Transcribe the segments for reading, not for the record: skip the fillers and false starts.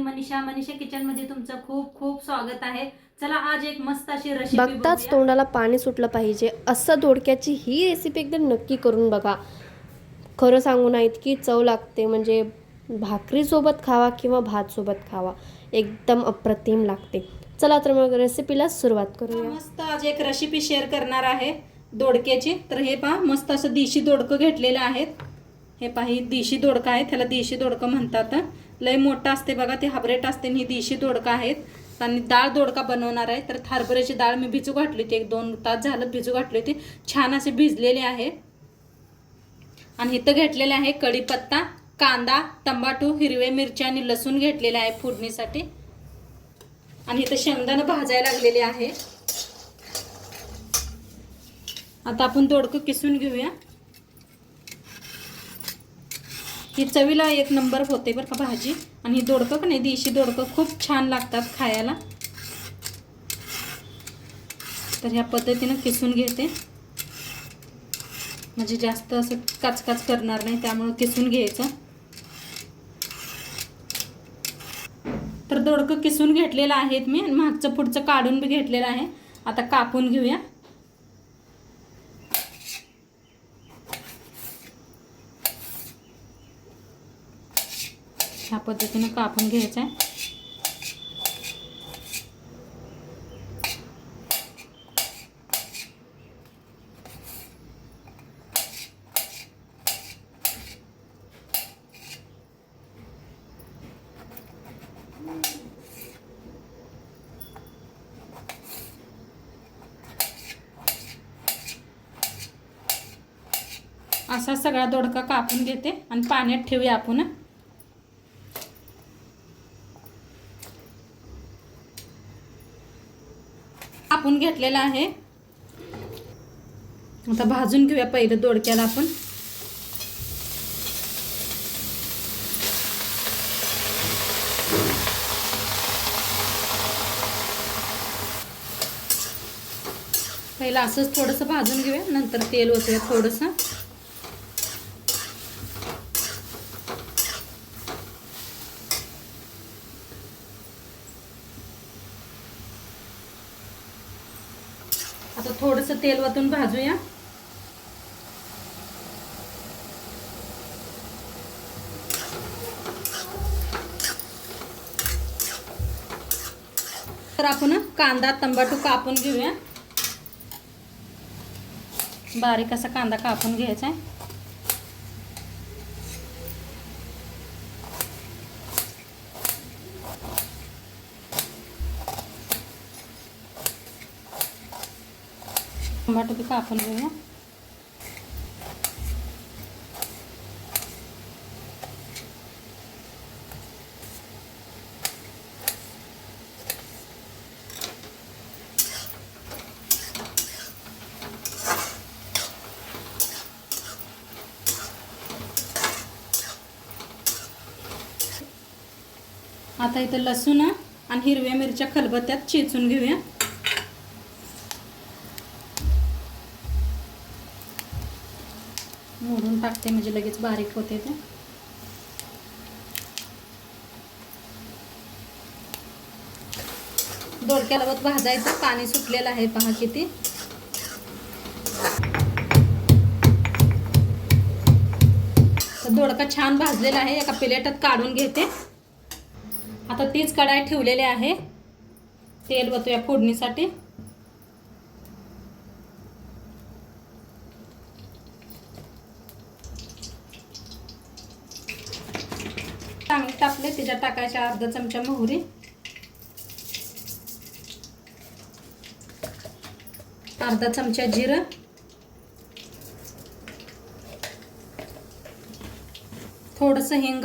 मी Manisha kitchen मध्ये तुमचं खूप खूप स्वागत आहे। चला आज एक मस्त अशी रेसिपी बघताच बघूया। तोंडाला पाणी सुटलं पाहिजे असं दोडक्याची ही रेसिपी एकदा नक्की करून बघा। खरं सांगू ना, इतकी चव लागते, म्हणजे भाकरीसोबत खावा किंवा भातसोबत खावा, एकदम अप्रतिम लागते। चला तर मग रेसिपीला सुरुवात करूया। मस्त आज एक रेसिपी शेअर करणार आहे दोडक्याची। तर हे पहा, मस्त असं देशी दोडकं घेतलेलं आहे। हे पहा, ही देशी दोडका आहे, त्याला देशी दोडकं म्हणतात। लय मोठा असते बघा, ते हायब्रिड असते, ही देशी दोडका आहेत। आणि डाळ दोडका बनवणार आहे। तर हरभऱ्याची डाळ मी भिजू घातली होती, 1-2 तास झालं भिजू घातली होती, छान असे भिजलेले आहे। आणि इथं घेतलेले आहे कढीपत्ता, कांदा, टमाटो, हिरव्या मिरच्या आणि लसूण घेतलेले आहे फोडणीसाठी। आणि इथं शेंगदाणे भाजायला लागलेले आहे। आता आपण दोडकं किसून घेऊया। ही चवीला एक नंबर होते बरं का भाजी। आणि ही दोडकं का नाही, देशी दोडकं खूप छान लागतात खायला। तर ह्या पद्धतीने किसून घेते, म्हणजे जास्त असं काचकाच करणार नाही, त्यामुळे किसून घ्यायचं। तर दोडकं किसून घेतलेलं आहे मी, आणि मागचं पुढचं काढून बी घेतलेलं आहे। आता कापून घेऊया। ह्या पद्धतीने कापून घ्यायचं आहे। असा सगळा दोडका कापून घेते आणि पाण्यात ठेवूया आपण। कापून घेतलेला आहे। आता भाजून घेऊया पहिलं दोडक्याला आपण। पहिला असंच थोडंसं भाजून घेऊया, नंतर तेल ओतूया थोडंसं। आता थोडंसं तेल ओतून भाजूया। तर आपण कांदा टमाटो कापून घेऊया। बारीक असा कांदा कापून घ्यायचा आहे। टमाटो बी कापून घेऊया। आता इथं लसूण आणि हिरव्या मिरच्या खलबत्त्यात चेचून घेऊया। मोडून टाकते, म्हणजे लगेच बारीक होते ते। दोडक्याला भाजायचं, पाणी सुटलेलं आहे पहा किती। तर दोडका छान भाजलेला आहे, एका प्लेटात काढून घेते। आता तीच कढाई ठेवलेली आहे, तेल ओतूया फोडणीसाठी। चांगले टाकले, त्याच्यात टाकायच्या अर्धा चमचा मोहरी, अर्धा चमचा जिरं, थोडंसं हिंग,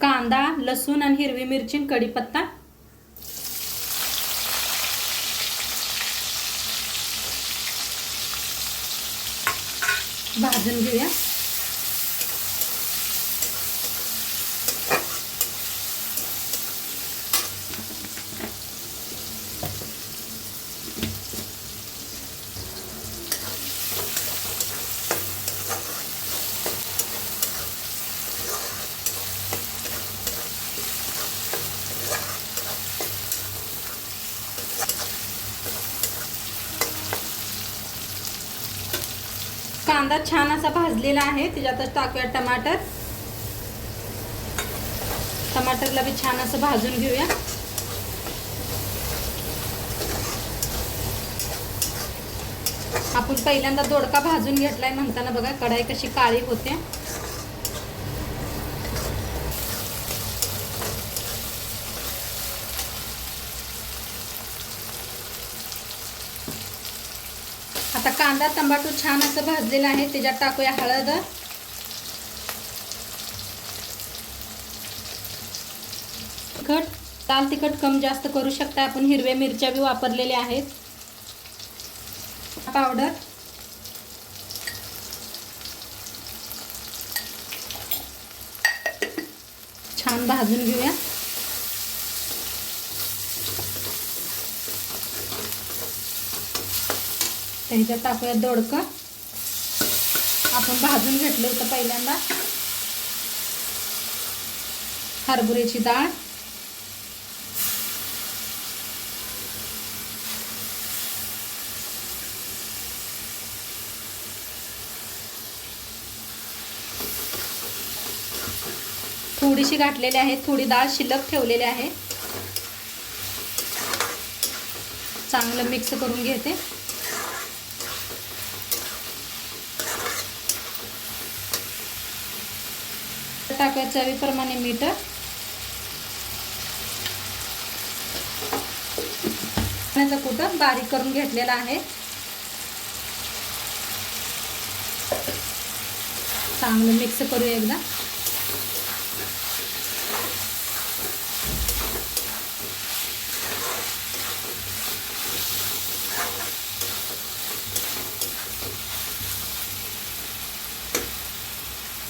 कांदा, लसूण आणि हिरवी मिरची, कढीपत्ता, भाजून घेऊया। कांदा छान असा भाजलेला आहे, त्याच्यातच टाकूया टमाटर. टमाटरला बी छान असं भाजून घेऊया. आपण पहिल्यांदा दोडका भाजून घेतलाय म्हणताना बघा कढाई कशी काळी होते. आता कांदा टमाटर छान असं भाजलेला आहे, त्याच्यात टाकूया हळद, तिखट. लाल तिखट कम जास्त करू शकता आपण, हिरव्या मिरच्या बी वापरलेल्या आहेत. पावडर, छान भाजून घेऊया. त्याच्यात टाकूया दोडकं, आपण भाजून घेतलं होतं पहिल्यांदा. हरभऱ्याची डाळ, थोडीशी घातलेली आहे, थोडी डाळ शिल्लक ठेवलेली आहे. चांगलं मिक्स करून घेते. टाकायचं चवीप्रमाणे मीठ, कुठं बारीक करून घेतलेला आहे. चांगलं मिक्स करूया एकदा.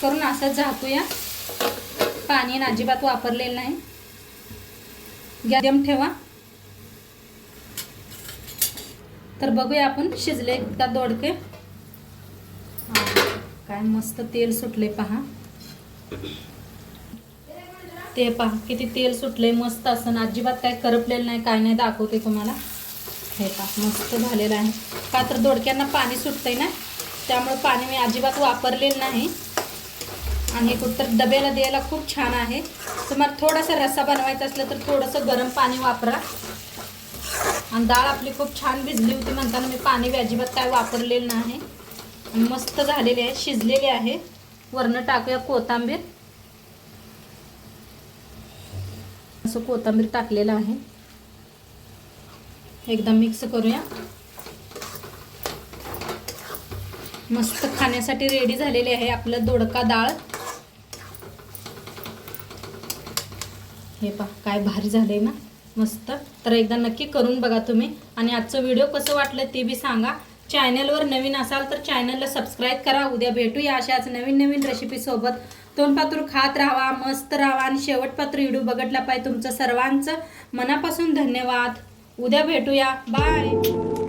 करून असं झाकूया. पाणी अजिबात वापरलेलं नाही. गॅस ठेवा. तर बघूया आपण शिजले का दोडके. काय मस्त तेल सुटले पहा. ते पहा किती तेल सुटले मस्त असं, अजिबात काय करपलेलं नाही, काय नाही. दाखवते तुम्हाला. हे पहा मस्त झालेलं आहे. का तर दोडक्यांना पाणी सुटतंय ना, त्यामुळे पाणी मी अजिबात वापरलेलं नाही. आणि हे कुठं डब्याला द्यायला खूप छान आहे. तुम्हाला थोडासा रस्सा बनवायचा असला तर थोडंसं गरम पाणी वापरा. आणि डाळ आपली खूप छान भिजली होती म्हणताना मी पाणी अजिबात काय वापरलेलं नाही. मस्त झालेले आहे, शिजलेले आहे. वरनं टाकूया कोथिंबीर. असं कोथिंबीर टाकलेलं आहे. एकदा मिक्स करूया. मस्त खाण्यासाठी रेडी झालेले आहे आपलं दोडका डाळ. हे पहा काय भारी झालंय ना मस्त. तर एकदा नक्की करून बघा तुम्ही. आणि आजचं व्हिडिओ कसं वाटलं ते बी सांगा. चॅनलवर नवीन असाल तर चॅनलला सबस्क्राईब करा. उद्या भेटूया अशाच नवीन नवीन रेसिपी सोबत. तोंडपातूर खात राहा, मस्त राहा आणि शेवटपात्र व्हिडिओ बघितला पाहिजे. तुमचं सर्वांचं मनापासून धन्यवाद. उद्या भेटूया. बाय.